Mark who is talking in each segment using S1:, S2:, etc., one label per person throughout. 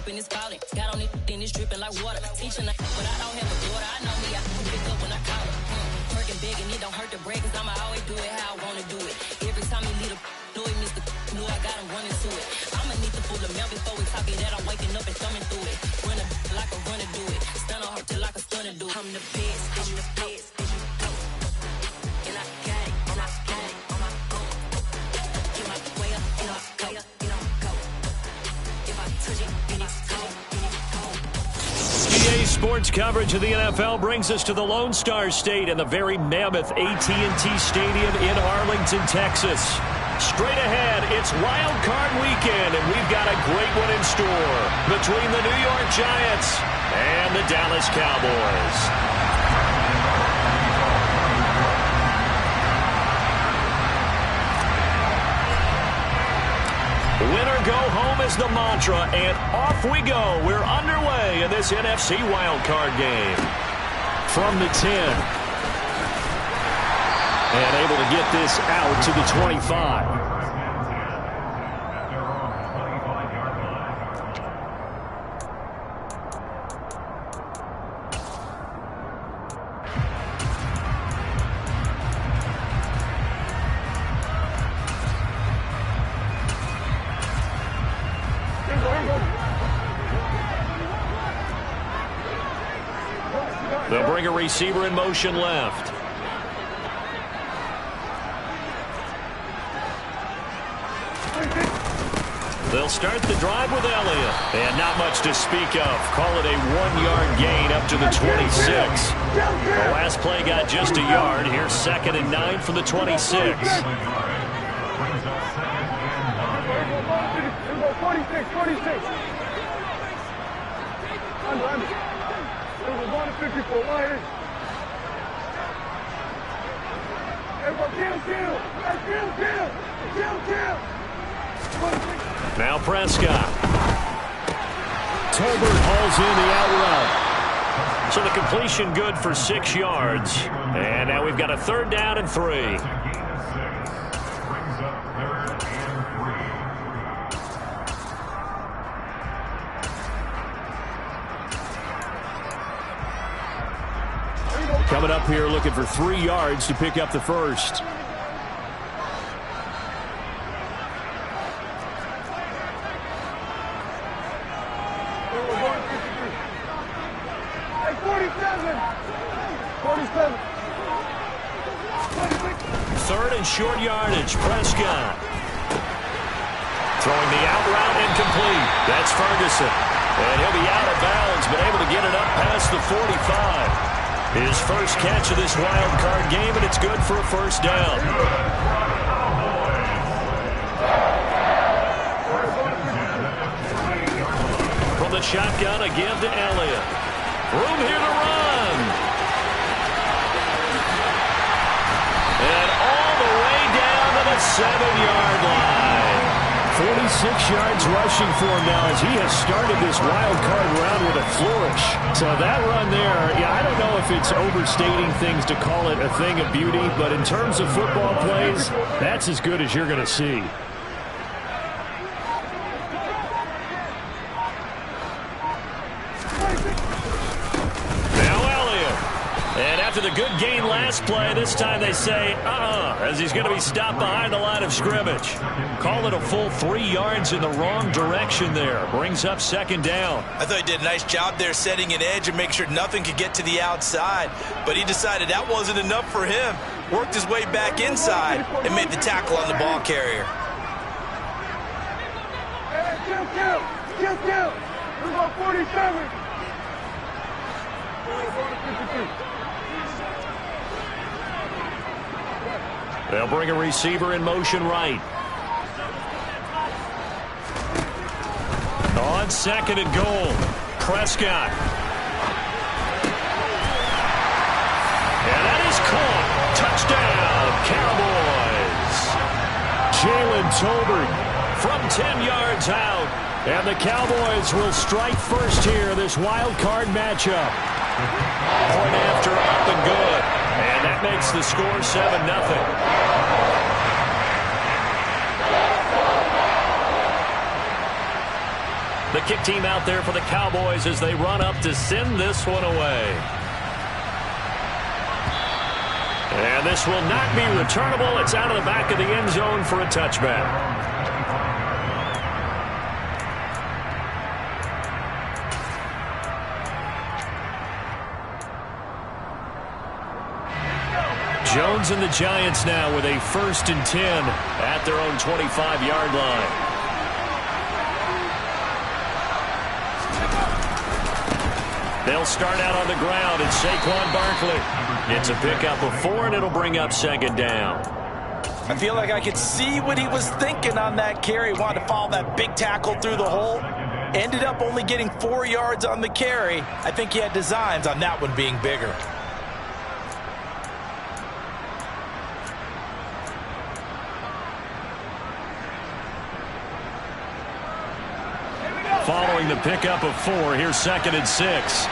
S1: dripping, it's falling. Got on it, then it's dripping like water. Teaching like, but I don't have a daughter. I know me, I can pick up when I call her. Working big and it don't hurt to break, cause I'ma always do it how I wanna do it. Every time he lead a know it, Mr. Know I got him running to it. I'ma need the full of milk before we talk it that I'm waking up and thumbing through it. Run a like a runner do it. Stun on her till like a stunner do it. I'm the best, I'm the best, and you go. And I got it, and I got it on my own. Get my way up, and I go, and I go. If I touch it, then it's cold, then it's cold.
S2: EA Sports coverage of the NFL brings us to the Lone Star State and the very mammoth AT&T Stadium in Arlington, Texas. Straight ahead, it's Wild Card Weekend, and we've got a great one in store between the New York Giants and the Dallas Cowboys. Win or go home is the mantra, and off we go. We're underway in this NFC wildcard game. From the 10. And able to get this out to the 25. They'll bring a receiver in motion left. They'll start the drive with Elliott. And not much to speak of. Call it a 1-yard gain up to the 26. The last play got just a yard. Here's 2nd and 9 for the 26.
S3: 46.
S2: Now Prescott. Tolbert hauls in the out route. So the completion good for 6 yards. And now we've got a 3rd down and 3. Coming up here looking for 3 yards to pick up the first. Third and short yardage. Prescott. Throwing the out route incomplete. That's Ferguson. And he'll be out of bounds, but able to get it up past the 45. His first catch of this wild card game, and it's good for a 1st down. From the shotgun, a give to Elliott. Room here to run. And all the way down to the 7-yard line. 46 yards rushing for him now as he has started this wild card round with a flourish. So that run there, yeah, I don't know if it's overstating things to call it a thing of beauty, but in terms of football plays, that's as good as you're going to see. And after the good gain last play, this time they say, as he's going to be stopped behind the line of scrimmage. Call it a full 3 yards in the wrong direction there. Brings up 2nd down.
S4: I thought he did a nice job there setting an edge and make sure nothing could get to the outside. But he decided that wasn't enough for him. Worked his way back inside and made the tackle on the ball carrier.
S3: Kill. We're about 47.
S2: They'll bring a receiver in motion right. On 2nd and goal, Prescott. And that is caught. Touchdown, Cowboys. Jalen Tolbert from 10 yards out. And the Cowboys will strike first here, this wild card matchup. Point after up and good. And that makes the score 7-0. The kick team out there for the Cowboys as they run up to send this one away. And this will not be returnable. It's out of the back of the end zone for a touchback. Jones and the Giants now with a 1st and 10 at their own 25-yard line. They'll start out on the ground, and Saquon Barkley gets a pickup of 4, and it'll bring up 2nd down.
S4: I feel like I could see what he was thinking on that carry. Wanted to follow that big tackle through the hole. Ended up only getting 4 yards on the carry. I think he had designs on that one being bigger.
S2: Following the pickup of 4, here's 2nd and 6.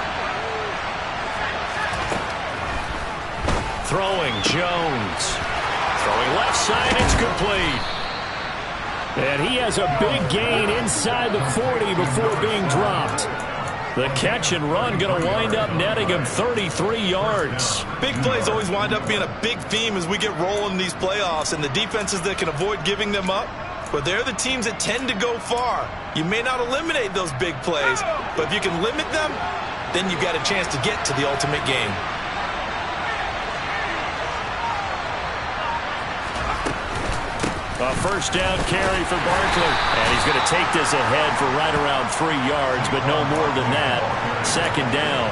S2: Throwing Jones. Throwing left side, it's complete. And he has a big gain inside the 40 before being dropped. The catch and run going to wind up netting him 33 yards.
S4: Big plays always wind up being a big theme as we get rolling in these playoffs, and the defenses that can avoid giving them up, but they're the teams that tend to go far. You may not eliminate those big plays, but if you can limit them, then you've got a chance to get to the ultimate game.
S2: A 1st down carry for Barkley. And he's going to take this ahead for right around 3 yards, but no more than that. 2nd down.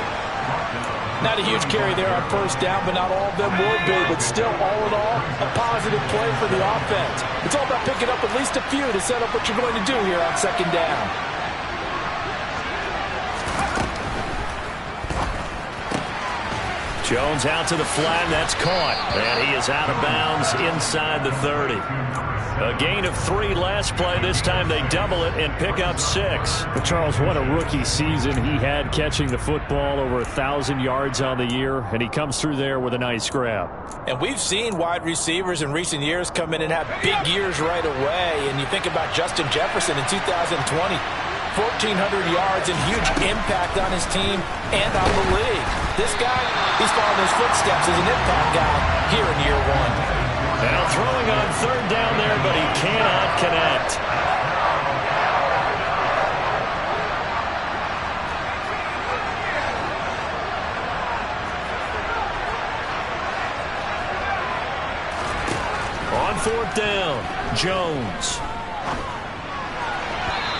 S4: Not a huge carry there on 1st down, but not all of them were big. But still, all in all, a positive play for the offense. It's all about picking up at least a few to set up what you're going to do here on 2nd down.
S2: Jones out to the flat, and that's caught. And he is out of bounds inside the 30. A gain of 3 last play. This time they double it and pick up 6.
S5: But Charles, what a rookie season he had, catching the football, over 1,000 yards on the year, and he comes through there with a nice grab.
S4: And we've seen wide receivers in recent years come in and have big years right away. And you think about Justin Jefferson in 2020, 1,400 yards and huge impact on his team and on the league. This guy, he's following his footsteps as an impact guy here in year 1.
S2: Now throwing on 3rd down there, but he cannot connect. On 4th down, Jones.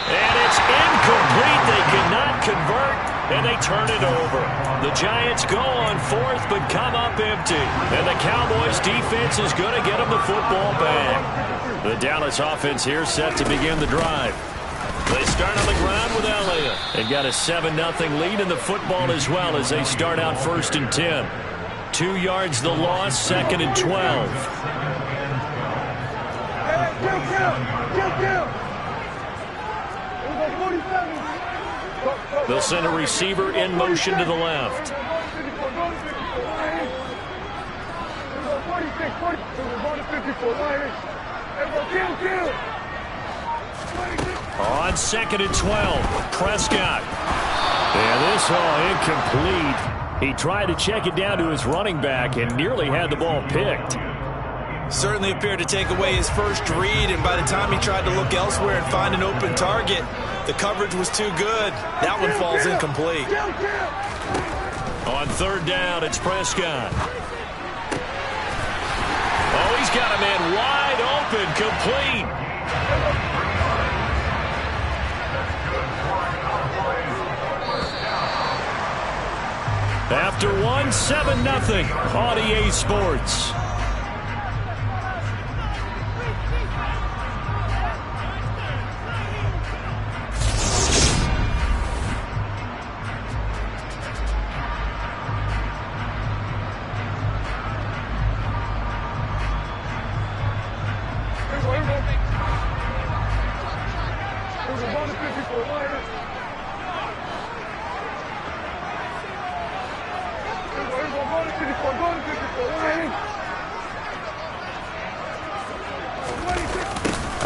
S2: And it's incomplete. They cannot convert. And they turn it over. The Giants go on 4th, but come up empty. And the Cowboys defense is going to get them the football back. The Dallas offense here set to begin the drive. They start on the ground with Elliott. They've got a 7-0 lead in the football as well as they start out 1st and 10. 2 yards the loss, 2nd and 12. They'll send a receiver in motion to the left. On 2nd and 12, Prescott. And this all incomplete. He tried to check it down to his running back and nearly had the ball picked.
S4: Certainly appeared to take away his first read, and by the time he tried to look elsewhere and find an open target, the coverage was too good. That one falls incomplete.
S2: On 3rd down, it's Prescott. Oh, he's got a man wide open, complete. After 7-0 on EA Sports.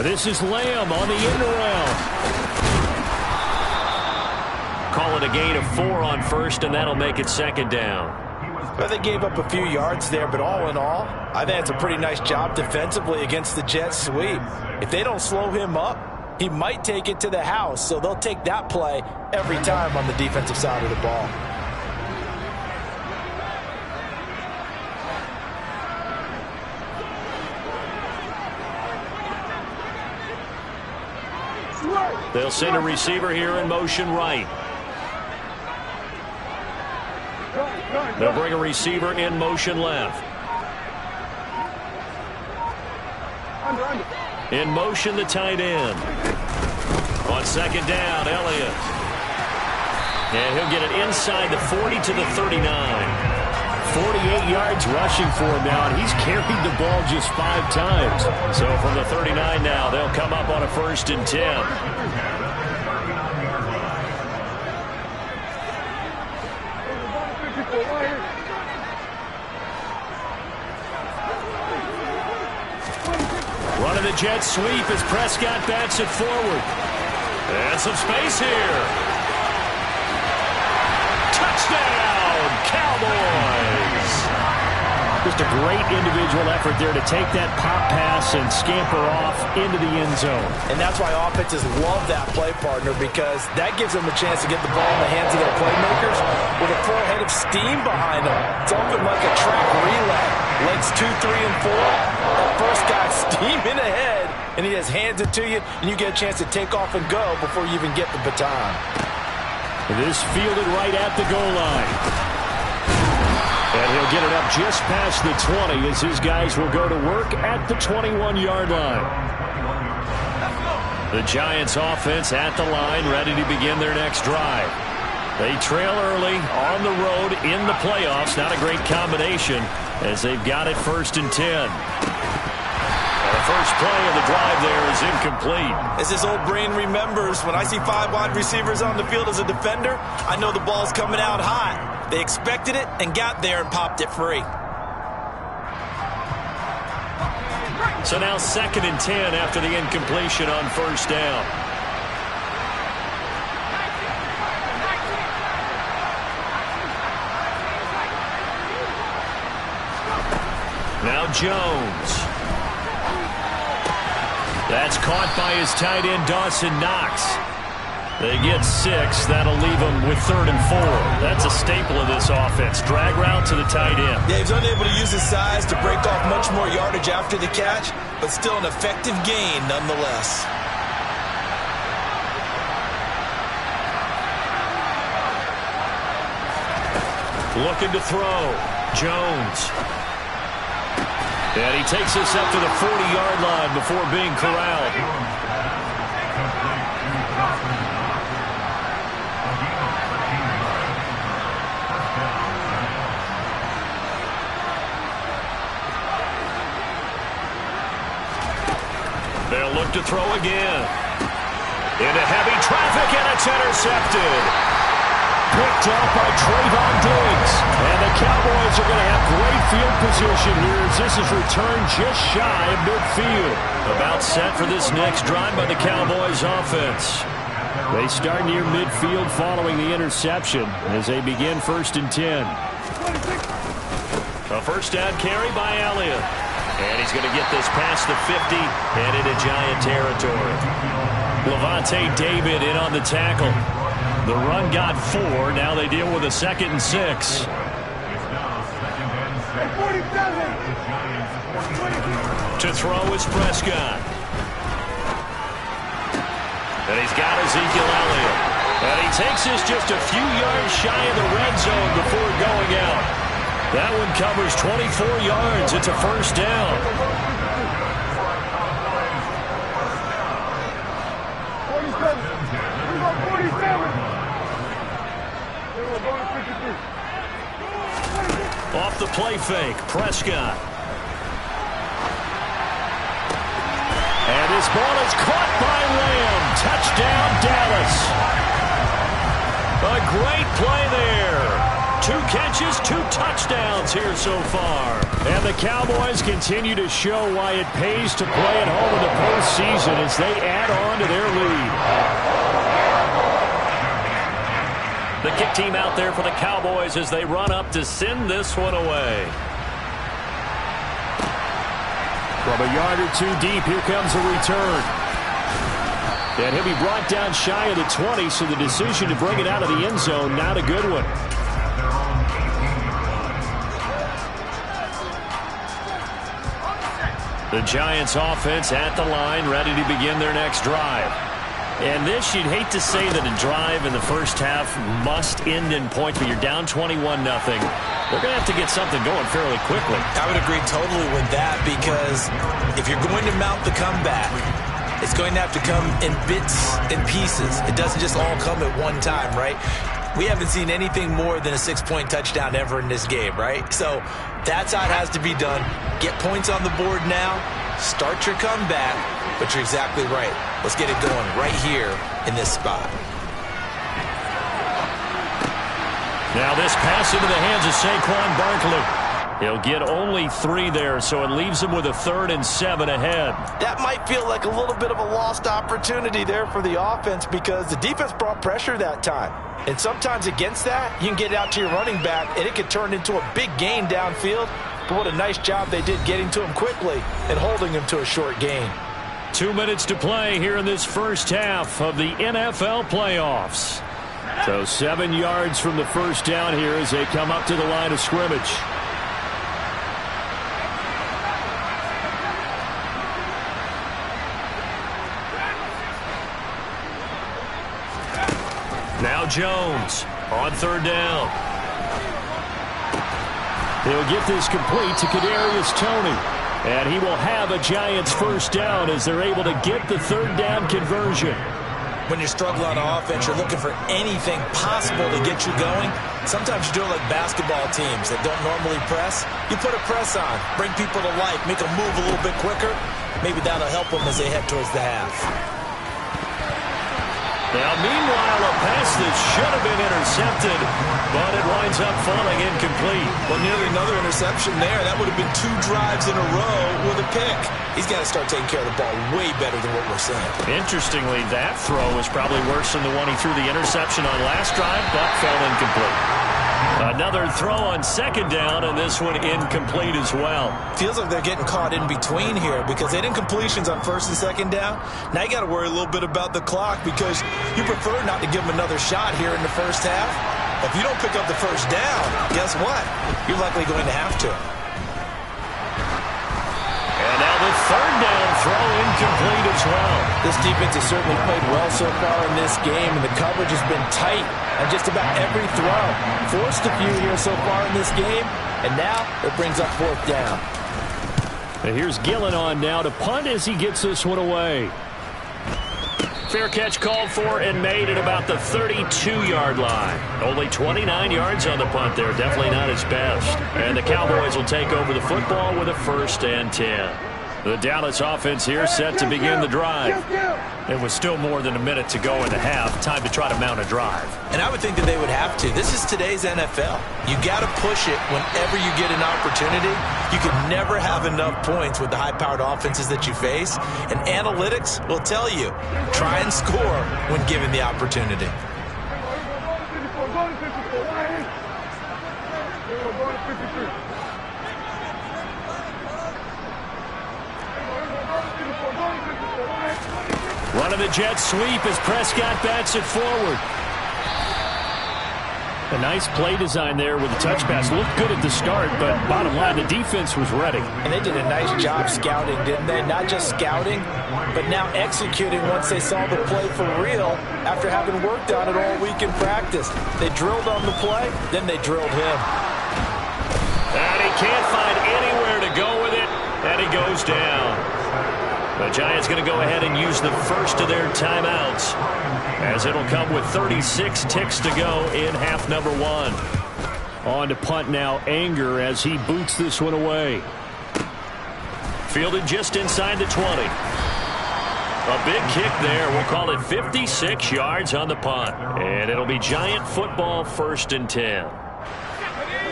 S2: This is Lamb on the end around.
S5: and a gain of 4 on first, and that'll make it second down.
S4: Well, they gave up a few yards there, but all in all, I think it's a pretty nice job defensively against the Jets sweep. If they don't slow him up, he might take it to the house, so they'll take that play every time on the defensive side of the ball.
S5: They'll send a receiver here in motion right. They'll bring a receiver in motion left. In motion, the tight end. On second down, Elliott. And he'll get it inside the 40 to the 39.
S2: 48 yards rushing for him now, and he's carried the ball just 5 times.
S5: So from the 39 now, they'll come up on a 1st and 10. Running the jet sweep as Prescott bats it forward. And some space here. Touchdown, Cowboys!
S2: Just a great individual effort there to take that pop pass and scamper off into the end zone.
S4: And that's why offenses love that play, partner, because that gives them a chance to get the ball in the hands of their playmakers with a full head of steam behind them. It's often like a track relay. Legs 2, 3, and 4. That first guy steaming ahead, and he just hands it to you, and you get a chance to take off and go before you even get the baton.
S2: This fielded right at the goal line. And he'll get it up just past the 20 as his guys will go to work at the 21-yard line.
S5: The Giants offense at the line, ready to begin their next drive. They trail early on the road in the playoffs. Not a great combination as they've got it 1st and 10. The first play of the drive there is incomplete.
S4: As this old brain remembers, when I see 5 wide receivers on the field as a defender, I know the ball's coming out hot. They expected it and got there and popped it free.
S5: So now 2nd and 10 after the incompletion on 1st down. Now Jones. That's caught by his tight end, Dawson Knox. They get 6. That'll leave them with 3rd and 4. That's a staple of this offense. Drag route to the tight end.
S4: Yeah, he's unable to use his size to break off much more yardage after the catch, but still an effective gain nonetheless.
S5: Looking to throw. Jones. And he takes us up to the 40-yard line before being corralled. They'll look to throw again. Into heavy traffic, and it's intercepted. Picked up by Trayvon Diggs. And the Cowboys are going to have great field position here as this is returned just shy of midfield. About set for this next drive by the Cowboys offense.
S2: They start near midfield following the interception as they begin 1st and 10.
S5: A 1st down carry by Elliott. And he's going to get this past the 50 and into Giant territory. Levante David in on the tackle. The run got 4. Now they deal with a 2nd and 6. To throw is Prescott. And he's got Ezekiel Elliott. And he takes this just a few yards shy of the red zone before going out. That one covers 24 yards. It's a 1st down.
S3: 47.
S5: Off the play fake, Prescott. And this ball is caught by Lamb. Touchdown, Dallas. A great play there. 2 catches, 2 touchdowns here so far.
S2: And the Cowboys continue to show why it pays to play at home in the postseason as they add on to their lead.
S5: kick team out there for the Cowboys as they run up to send this one away.
S2: From a yard or two deep, here comes a return. And he'll be brought down shy of the 20, so the decision to bring it out of the end zone, not a good one.
S5: The Giants offense at the line, ready to begin their next drive. And this, you'd hate to say that a drive in the first half must end in points, but you're down 21-0. They're going to have to get something going fairly quickly.
S4: I would agree totally with that, because if you're going to mount the comeback, it's going to have to come in bits and pieces. It doesn't just all come at one time, right? We haven't seen anything more than a 6-point touchdown ever in this game, right? So that's how it has to be done. Get points on the board now. Start your comeback. But you're exactly right. Let's get it going right here in this spot.
S5: Now this pass into the hands of Saquon Barkley. He'll get only 3 there, so it leaves him with a 3rd and 7 ahead.
S4: That might feel like a little bit of a lost opportunity there for the offense, because the defense brought pressure that time. And sometimes against that, you can get out to your running back, and it could turn into a big gain downfield. But what a nice job they did getting to him quickly and holding him to a short gain.
S5: 2 minutes to play here in this first half of the NFL playoffs.
S2: So 7 yards from the first down here as they come up to the line of scrimmage.
S5: Now Jones on 3rd down.
S2: He'll get this complete to Kadarius Toney. And he will have a Giants first down as they're able to get the 3rd down conversion.
S4: When you're struggling on offense, you're looking for anything possible to get you going. Sometimes you do it like basketball teams that don't normally press. You put a press on, bring people to life, make them move a little bit quicker. Maybe that'll help them as they head towards the half.
S5: Now, meanwhile, a pass that should have been intercepted, but it winds up falling incomplete.
S4: Well, nearly another interception there. That would have been 2 drives in a row with a pick. He's got to start taking care of the ball way better than what we're seeing.
S5: Interestingly, that throw was probably worse than the one he threw the interception on last drive, but fell incomplete. Another throw on 2nd down, and this one incomplete as well.
S4: Feels like they're getting caught in between here, because they had incompletions on 1st and 2nd down. Now you got to worry a little bit about the clock, because you prefer not to give them another shot here in the first half. If you don't pick up the first down, guess what? You're likely going to have to.
S5: And now the 3rd down throw incomplete as well.
S4: This defense has certainly played well so far in this game, and the coverage has been tight on just about every throw. Forced a few here so far in this game, and now it brings up 4th down.
S2: And here's Gillen on now to punt as he gets this one away.
S5: Fair catch called for and made at about the 32-yard line. Only 29 yards on the punt there. Definitely not his best. And the Cowboys will take over the football with a 1st and 10. The Dallas offense here set to begin the drive. It was still more than a minute to go in the half. Time to try to mount a drive.
S4: And I would think that they would have to. This is today's NFL. You got to push it whenever you get an opportunity. You can never have enough points with the high-powered offenses that you face. And analytics will tell you, try and score when given the opportunity.
S2: Running the jet sweep as Prescott bats it forward. A nice play design there with the touch pass. Looked good at the start, but bottom line, the defense was ready.
S4: And they did a nice job scouting, didn't they? Not just scouting, but now executing once they saw the play for real after having worked on it all week in practice. They drilled on the play, then they drilled him.
S5: And he can't find anywhere to go with it, and he goes down. The Giants going to go ahead and use the first of their timeouts, as it'll come with 36 ticks to go in half number 1.
S2: On to punt now, Anger, as he boots this one away.
S5: Fielded just inside the 20. A big kick there. We'll call it 56 yards on the punt. And it'll be Giant football 1st and 10.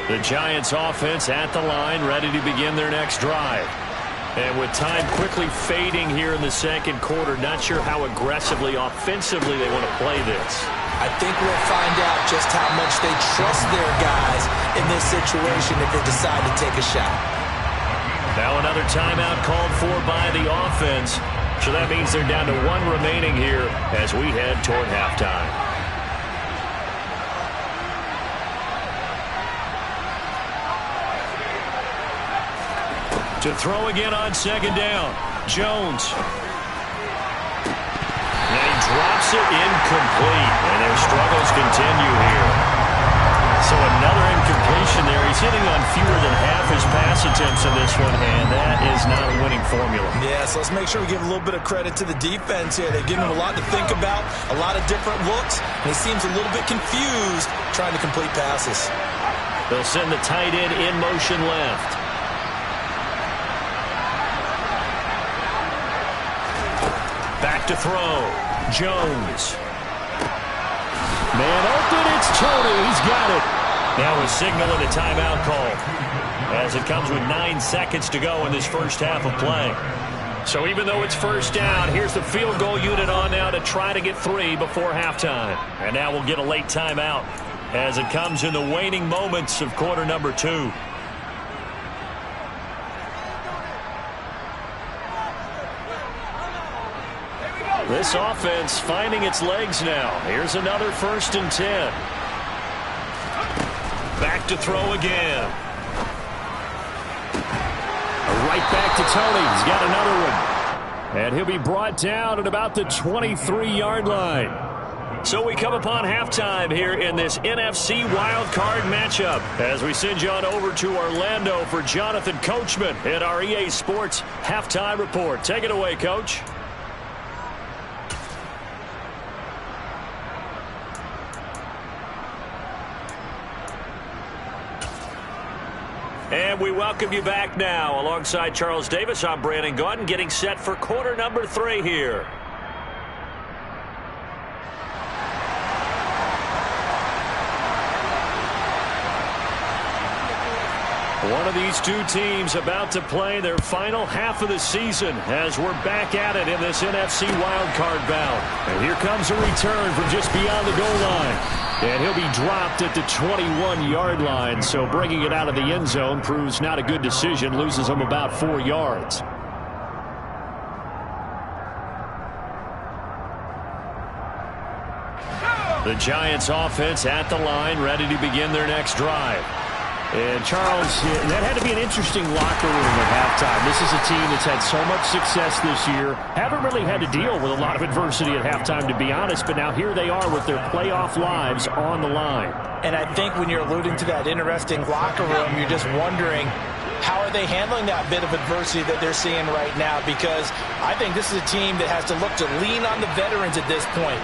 S5: The Giants offense at the line, ready to begin their next drive. And with time quickly fading here in the second quarter, not sure how aggressively, offensively they want to play this.
S4: I think we'll find out just how much they trust their guys in this situation if they decide to take a shot.
S5: Now another timeout called for by the offense. So that means they're down to one remaining here as we head toward halftime. To throw again on second down. Jones. And he drops it incomplete. And their struggles continue here. So another incompletion there. He's hitting on fewer than half his pass attempts in this one, and that is not a winning formula.
S4: Yeah, so let's make sure we give a little bit of credit to the defense here. They've given him a lot to think about, a lot of different looks, and he seems a little bit confused trying to complete passes.
S5: They'll send the tight end in motion left. Back to throw. Jones. Man open, it's Tony. He's got it. Now a signal and a timeout call as it comes with 9 seconds to go in this first half of play. So even though it's first down, here's the field goal unit on now to try to get 3 before halftime. And now we'll get a late timeout as it comes in the waning moments of quarter number 2. This offense finding its legs now. Here's another 1st and 10. Back to throw again. Right back to Tony. He's got another one. And he'll be brought down at about the 23-yard line. So we come upon halftime here in this NFC wildcard matchup as we send you on over to Orlando for Jonathan Coachman at our EA Sports Halftime Report. Take it away, Coach. And we welcome you back now. Alongside Charles Davis, I'm Brandon Gaudin, getting set for quarter number 3 here. One of these two teams about to play their final half of the season as we're back at it in this NFC wildcard bout. And here comes a return from just beyond the goal line. And he'll be dropped at the 21-yard line, so bringing it out of the end zone proves not a good decision, loses him about 4 yards. The Giants offense at the line, ready to begin their next drive. And Charles, that had to be an interesting locker room at halftime. This is a team that's had so much success this year. Haven't really had to deal with a lot of adversity at halftime, to be honest, but now here they are with their playoff lives on the line.
S4: And I think when you're alluding to that interesting locker room, you're just wondering, how are they handling that bit of adversity that they're seeing right now? Because I think this is a team that has to look to lean on the veterans at this point.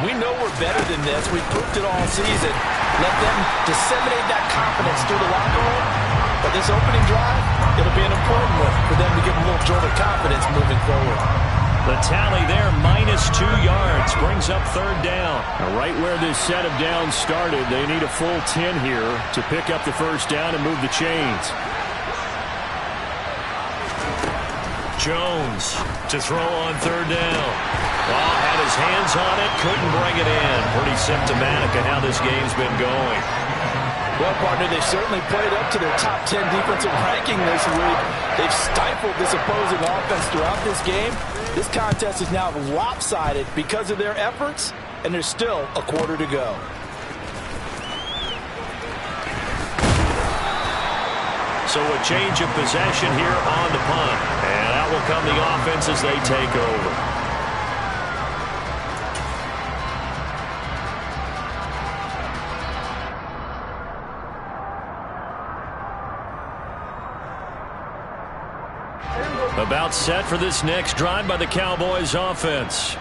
S4: We know we're better than this. We've proved it all season. Let them disseminate that confidence through the locker room. But this opening drive, it'll be an important one for them to give them a little jolt of confidence moving forward.
S5: The tally there, -2 yards, brings up 3rd down. Now, right where this set of downs started, they need a full 10 here to pick up the 1st down and move the chains. Jones to throw on 3rd down. Well, had his hands on it, couldn't bring it in. Pretty symptomatic of how this game's been going.
S4: Well, partner, they've certainly played up to their top 10 defensive ranking this week. They've stifled this opposing offense throughout this game. This contest is now lopsided because of their efforts, and there's still a quarter to go.
S5: So a change of possession here on the punt. And out will come the offense as they take over. About set for this next drive by the Cowboys offense.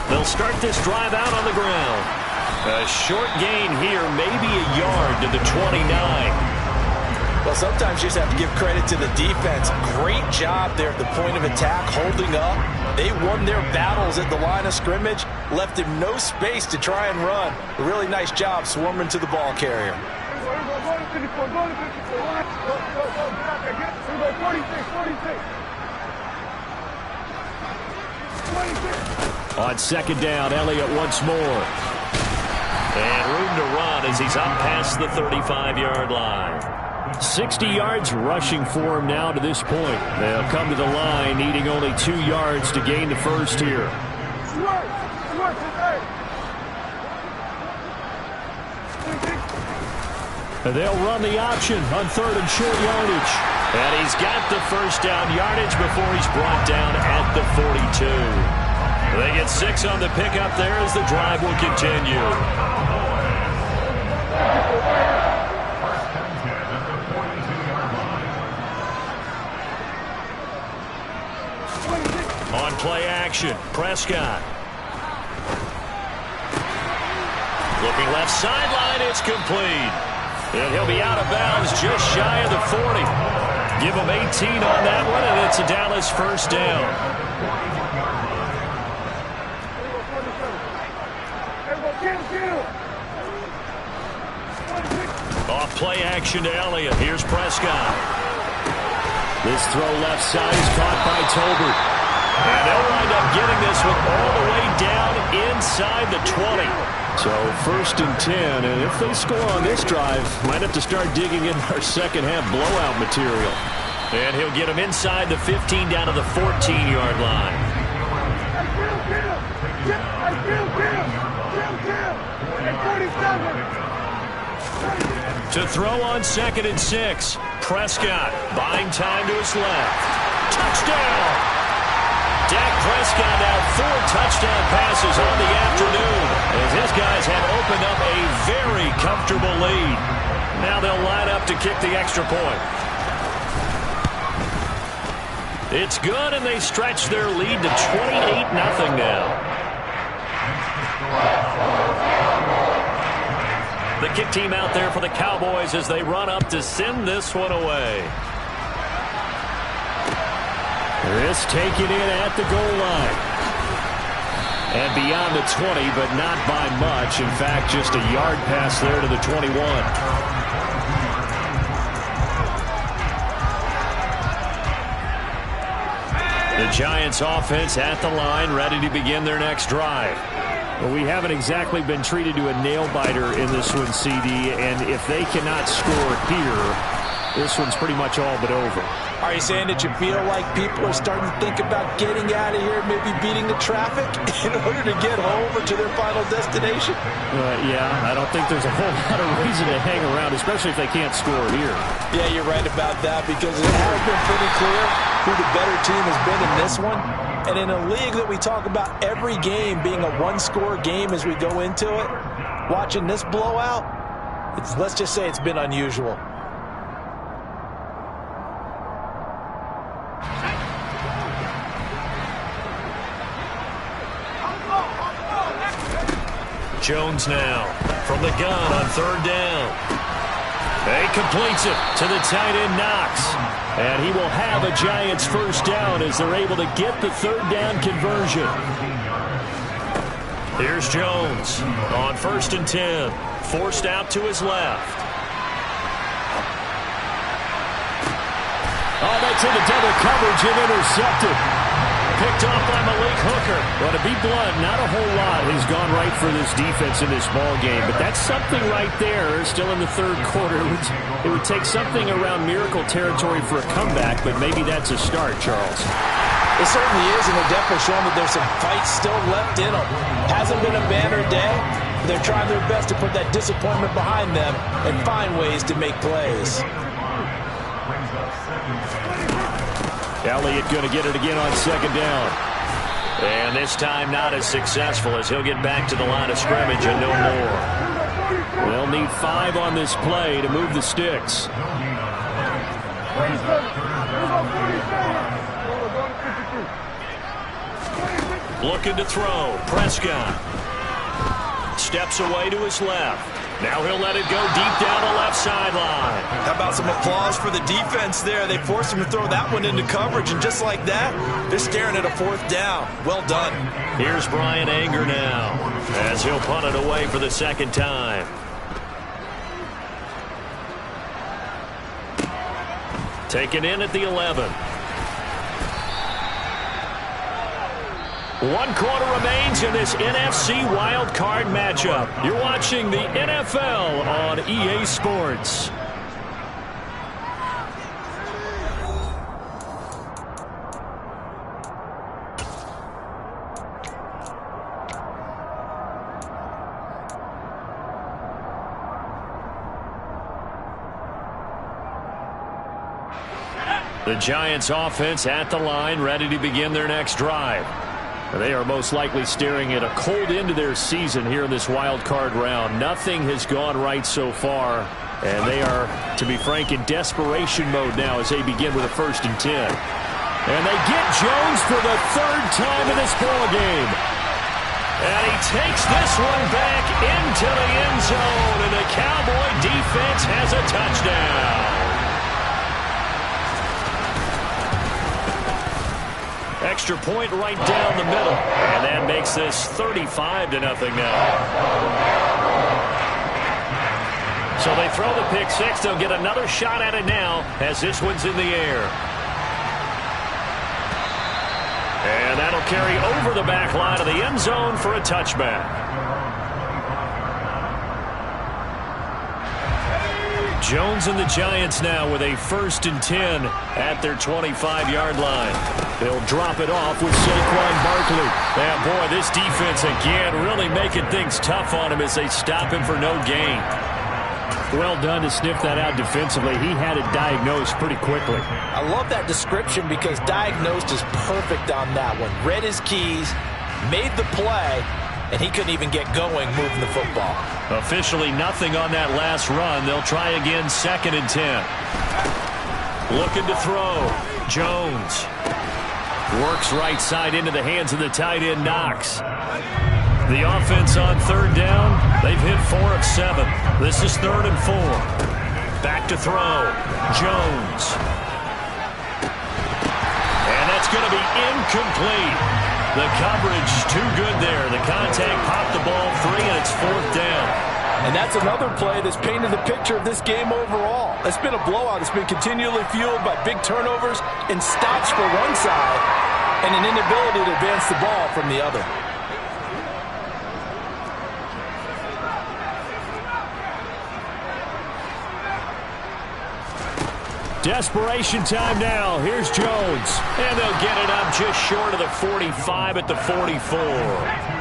S5: They'll start this drive out on the ground. A short gain here, maybe a yard to the 29.
S4: Well, sometimes you just have to give credit to the defense. Great job there at the point of attack, holding up. They won their battles at the line of scrimmage, left him no space to try and run. A really nice job swarming to the ball carrier.
S3: 54, go to 54. Go, go, go. Get out there. Get. We go 46, 46. 26.
S2: On second down, Elliott once more. And room to run as he's up past the 35-yard line. 60 yards rushing for him now to this point. They'll come to the line needing only 2 yards to gain the first here. And they'll run the option on third and short yardage. And he's got the first down yardage before he's brought down at the 42. They get 6 on the pickup there as the drive will continue. On play action, Prescott. Looking left sideline, it's complete. And he'll be out of bounds just shy of the 40. Give him 18 on that one, and it's a Dallas first down. Off play action to Elliott. Here's Prescott. This throw left side is caught by Tolbert. And they'll wind up getting this one all the way down inside the 20. So first and 10, and if they score on this drive, might have to start digging in our second half blowout material. And he'll get him inside the 15 down to the 14-yard line. To throw on second and 6. Prescott buying time to his left. Touchdown! Dak Prescott now 4 touchdown passes on the afternoon as his guys have opened up a very comfortable lead. Now they'll line up to kick the extra point. It's good, and they stretch their lead to 28-0 now. The kick team out there for the Cowboys as they run up to send this one away. This taken in at the goal line. And beyond the 20, but not by much. In fact, just a yard pass there to the 21. The Giants offense at the line, ready to begin their next drive. Well, we haven't exactly been treated to a nail-biter in this one, CD, and if they cannot score here, this one's pretty much all but over.
S4: Are you saying that you feel like people are starting to think about getting out of here, maybe beating the traffic in order to get home or to their final destination?
S2: Yeah, I don't think there's a whole lot of reason to hang around, especially if they can't score here.
S4: Yeah, you're right about that, because it has been pretty clear who the better team has been in this one. And in a league that we talk about every game being a one-score game as we go into it, watching this blowout, let's just say it's been unusual.
S2: Jones now from the gun on third down. He completes it to the tight end Knox. And he will have a Giants first down as they're able to get the third down conversion. Here's Jones on first and 10. Forced out to his left. Oh, that's into double coverage and intercepted. Picked off by Malik Hooker. Well, to be blunt, not a whole lot has gone right for this defense in this ball game, but that's something right there. Still in the third quarter, it would take something around miracle territory for a comeback, but maybe that's a start, Charles.
S4: It certainly is, and they're definitely showing that there's some fight still left in them. Hasn't been a banner day. They're trying their best to put that disappointment behind them and find ways to make plays.
S2: Elliott going to get it again on second down. And this time not as successful as he'll get back to the line of scrimmage and no more. They'll need 5 on this play to move the sticks. Looking to throw. Prescott steps away to his left. Now he'll let it go deep down the left sideline.
S4: How about some applause for the defense there? They forced him to throw that one into coverage, and just like that, they're staring at a fourth down. Well done.
S2: Here's Brian Anger now as he'll punt it away for the second time.
S5: Taken in at the 11. 1 quarter remains in this NFC Wild Card matchup. You're watching the NFL on EA Sports. The Giants offense at the line, ready to begin their next drive. They are most likely staring at a cold end to their season here in this wild card round. Nothing has gone right so far, and they are, to be frank, in desperation mode now as they begin with a 1st and 10. And they get Jones for the 3rd time in this ball game. And he takes this one back into the end zone, and the Cowboy defense has a touchdown. Extra point right down the middle. And that makes this 35-0 now. So they throw the pick six. They'll get another shot at it now as this one's in the air. And that'll carry over the back line of the end zone for a touchback. Jones and the Giants now with a 1st and 10 at their 25-yard line. They'll drop it off with Saquon Barkley. And boy, this defense again really making things tough on him as they stop him for no gain. Well done to sniff that out defensively. He had it diagnosed pretty quickly.
S4: I love that description because diagnosed is perfect on that one. Read his keys, made the play, and he couldn't even get going moving the football.
S5: Officially nothing on that last run. They'll try again 2nd and 10. Looking to throw. Jones works right side into the hands of the tight end Knox. The offense on 3rd down. They've hit 4 of 7. This is 3rd and 4. Back to throw. Jones. And that's going to be incomplete. The coverage too good there. The contact popped the ball free, and it's 4th down.
S4: And that's another play that's painted the picture of this game overall. It's been a blowout. It's been continually fueled by big turnovers and stops for one side and an inability to advance the ball from the other.
S5: Desperation time now. Here's Jones. And they'll get it up just short of the 45 at the 44.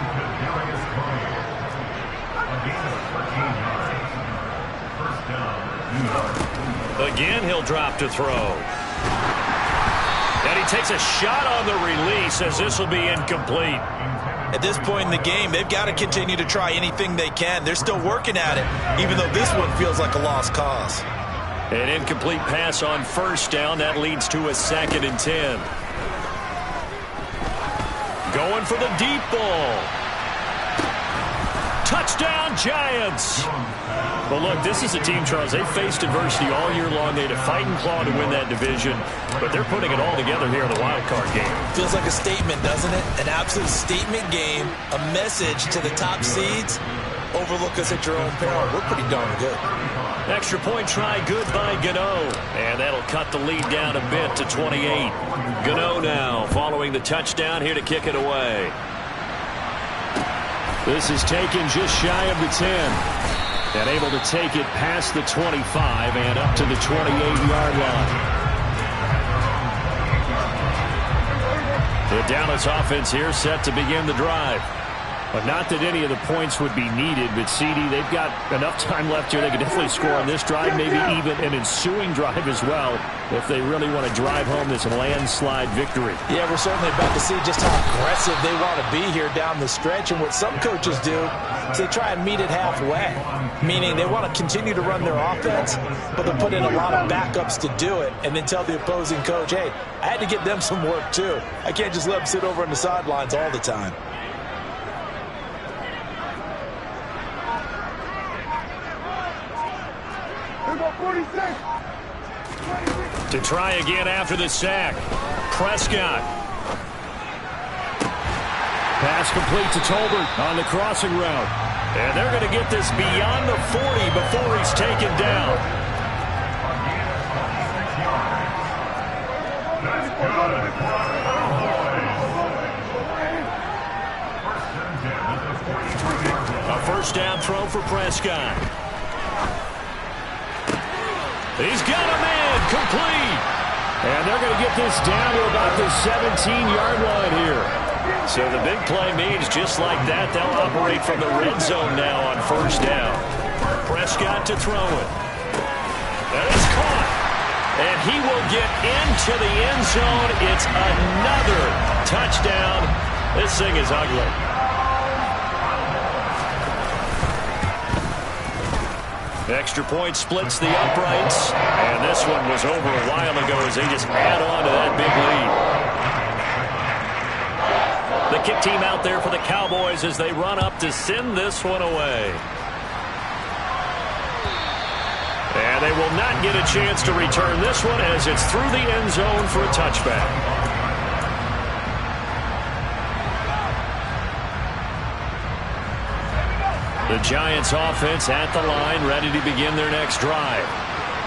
S5: Again, he'll drop to throw. And he takes a shot on the release as this will be incomplete.
S4: At this point in the game, they've got to continue to try anything they can. They're still working at it, even though this one feels like a lost cause.
S5: An incomplete pass on 1st down. That leads to a 2nd and 10. Going for the deep ball. Touchdown, Giants. Well, look, this is a team, Charles. They faced adversity all year long. They had to fight and claw to win that division, but they're putting it all together here in the wild card game.
S4: Feels like a statement, doesn't it? An absolute statement game, a message to the top seeds. Overlook us at your own peril. We're pretty darn good.
S5: Extra point try good by Gano. And that'll cut the lead down a bit to 28. Gano now following the touchdown here to kick it away. This is taken just shy of the 10. And able to take it past the 25 and up to the 28-yard line. The Dallas offense here set to begin the drive. But not that any of the points would be needed, but CD, they've got enough time left here. They could definitely score on this drive, maybe even an ensuing drive as well, if they really want to drive home this landslide victory.
S4: Yeah, we're certainly about to see just how aggressive they want to be here down the stretch. And what some coaches do is they try and meet it halfway, meaning they want to continue to run their offense, but they'll put in a lot of backups to do it and then tell the opposing coach, hey, I had to get them some work too. I can't just let them sit over on the sidelines all the time.
S5: To try again after the sack. Prescott. Pass complete to Tolbert on the crossing route. And they're going to get this beyond the 40 before he's taken down. first down throw for Prescott. He's got a man complete.
S2: And they're going to get this down to about the 17-yard line here.
S5: So the big play means just like that, they'll operate from the red zone now on first down. Prescott to throw it. That is caught. And he will get into the end zone. It's another touchdown. This thing is ugly. Extra point splits the uprights. And this one was over a while ago as they just add on to that big lead. The kick team out there for the Cowboys as they run up to send this one away. And they will not get a chance to return this one as it's through the end zone for a touchback. The Giants offense at the line, ready to begin their next drive.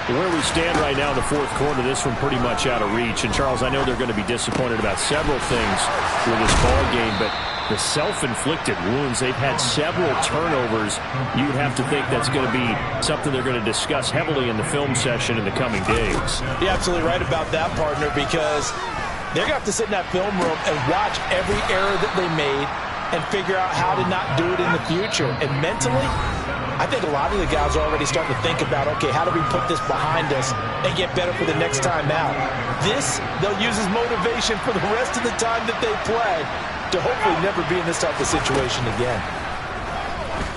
S2: Where we stand right now in the fourth quarter, this one pretty much out of reach. And, Charles, I know they're going to be disappointed about several things with this ball game, but the self-inflicted wounds, they've had several turnovers. You would have to think that's going to be something they're going to discuss heavily in the film session in the coming days.
S4: You're absolutely right about that, partner, because they're going to have to sit in that film room and watch every error that they made and figure out how to not do it in the future. And mentally, I think a lot of the guys are already starting to think about, okay, how do we put this behind us and get better for the next time out? This, they'll use as motivation for the rest of the time that they play to hopefully never be in this type of situation again.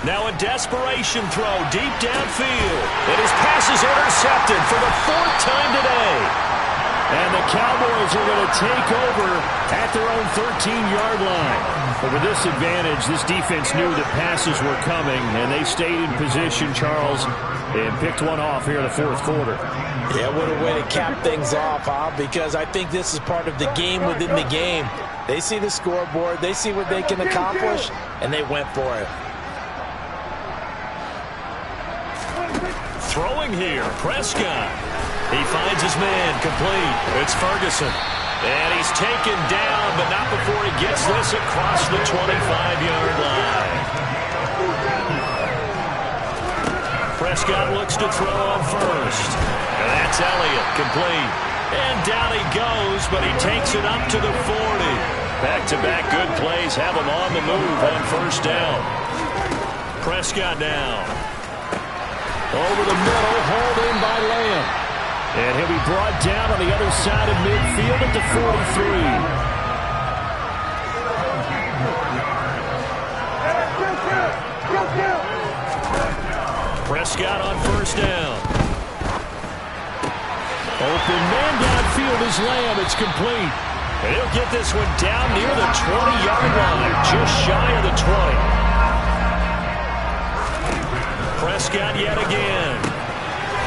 S5: Now a desperation throw deep downfield. And his pass is intercepted for the fourth time today.
S2: And the Cowboys are going to take over at their own 13-yard line. But with this advantage, this defense knew that passes were coming, and they stayed in position, Charles, and picked one off here in the fourth quarter.
S4: Yeah, what a way to cap things off, huh? Because I think this is part of the game within the game. They see the scoreboard, they see what they can accomplish, and they went for it.
S5: Throwing here, Prescott. He finds his man complete. It's Ferguson. And he's taken down, but not before he gets this across the 25-yard line. Prescott looks to throw on first. And that's Elliott, complete. And down he goes, but he takes it up to the 40. Back-to-back good plays have him on the move on first down. Prescott now.
S2: Over the middle, hauled in by Lamb. And he'll be brought down on the other side of midfield at the 43.
S5: Prescott on first down.
S2: Open man downfield is Lamb. It's complete.
S5: And he'll get this one down near the 20-yard line, just shy of the 20. Prescott yet again.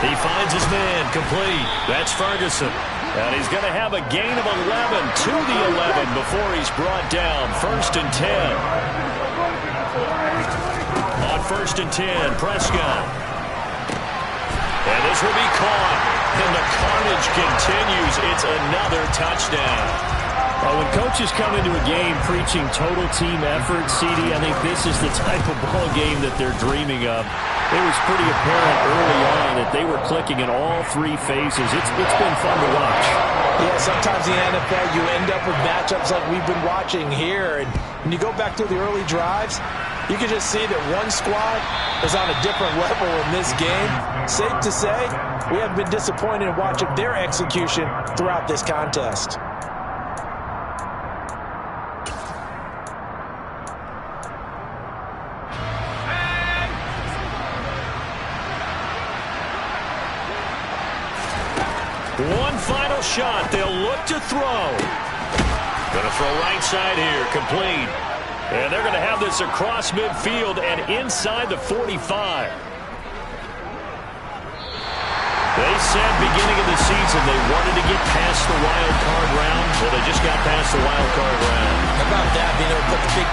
S5: He finds his man complete. That's Ferguson. And he's going to have a gain of 11 to the 11 before he's brought down. 1st and 10. On 1st and 10, Prescott. And this will be caught. And the carnage continues. It's another touchdown.
S2: Well, when coaches come into a game preaching total team effort, CD, I think this is the type of ball game that they're dreaming of. It was pretty apparent early on that they were clicking in all three phases. It's been fun to watch.
S4: Yeah, sometimes in the NFL you end up with matchups like we've been watching here. And when you go back to the early drives, you can just see that one squad is on a different level in this game. Safe to say, we have been disappointed in watching their execution throughout this contest.
S5: One final shot. They'll look to throw. Going to throw right side here. Complete. And they're going to have this across midfield and inside the 45. They said beginning of the season they wanted to get past the wild card round. Well, they just got past the wild card round.
S4: How about that? Being able to put the big